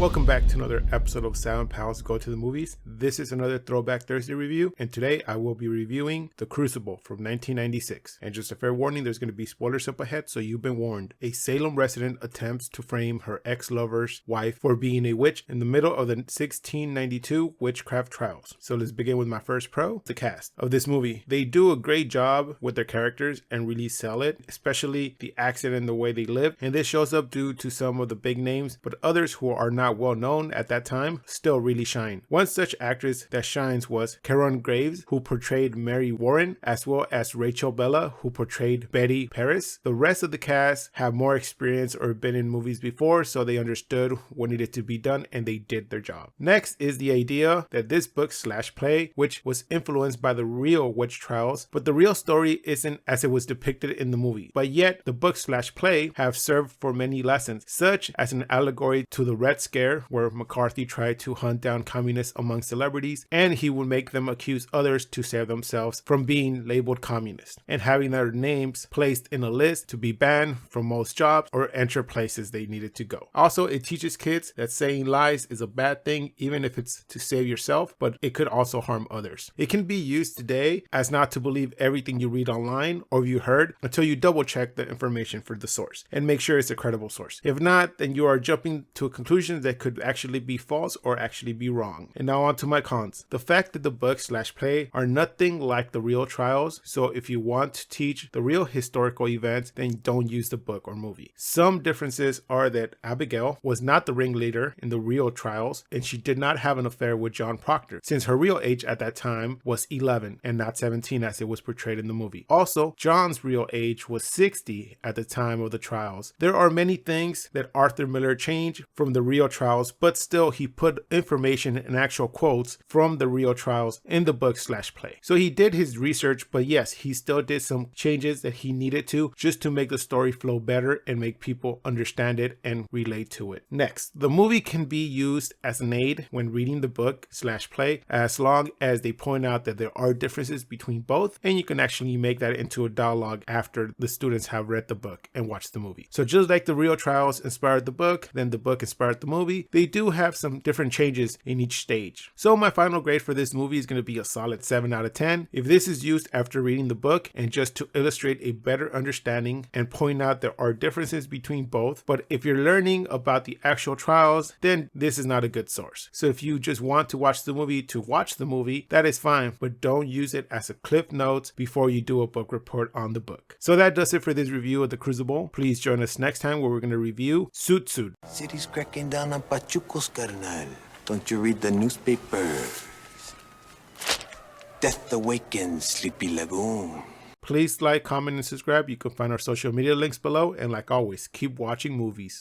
Welcome back to another episode of Salem Pals Go to the Movies. This is another Throwback Thursday review, and today I will be reviewing The Crucible from 1996. And just a fair warning, there's going to be spoilers up ahead, so you've been warned. A Salem resident attempts to frame her ex-lover's wife for being a witch in the middle of the 1692 witchcraft trials. So let's begin with my first pro, the cast of this movie. They do a great job with their characters and really sell it, especially the accent and the way they live. And this shows up due to some of the big names, but others who are not well known at that time still really shine. One such actress that shines was Karen Graves, who portrayed Mary Warren, as well as Rachel Bella, who portrayed Betty Paris. The rest of the cast have more experience or been in movies before, so they understood what needed to be done and they did their job. Next is the idea that this book/play, which was influenced by the real witch trials, but the real story isn't as it was depicted in the movie. But yet the book/play have served for many lessons, such as an allegory to the Red Scare, where McCarthy tried to hunt down communists among celebrities, and he would make them accuse others to save themselves from being labeled communist, and having their names placed in a list to be banned from most jobs or enter places they needed to go. Also, it teaches kids that saying lies is a bad thing, even if it's to save yourself, but it could also harm others. It can be used today as not to believe everything you read online or you heard until you double check the information for the source and make sure it's a credible source. If not, then you are jumping to a conclusion that could actually be false or actually be wrong. And now on to my cons. The fact that the book/play are nothing like the real trials, so if you want to teach the real historical events, then don't use the book or movie. Some differences are that Abigail was not the ringleader in the real trials, and she did not have an affair with John Proctor, since her real age at that time was 11 and not 17 as it was portrayed in the movie. Also, John's real age was 60 at the time of the trials. There are many things that Arthur Miller changed from the real trials, but still he put information and actual quotes from the real trials in the book/play. So he did his research, but yes, he still did some changes that he needed to just to make the story flow better and make people understand it and relate to it. Next, the movie can be used as an aid when reading the book/play, as long as they point out that there are differences between both, and you can actually make that into a dialogue after the students have read the book and watched the movie. So just like the real trials inspired the book, then the book inspired the movie, they do have some different changes in each stage. So my final grade for this movie is going to be a solid 7 out of 10. If this is used after reading the book and just to illustrate a better understanding and point out there are differences between both, but if you're learning about the actual trials, then this is not a good source. So if you just want to watch the movie, that is fine, but don't use it as a cliff notes before you do a book report on the book. So that does it for this review of The Crucible. Please join us next time where we're going to review Zoot. City's cracking down on pachucos, carnal. Don't you read the newspapers? Death awakens, Sleepy Lagoon. Please like, comment, and subscribe. You can find our social media links below. And like always, keep watching movies.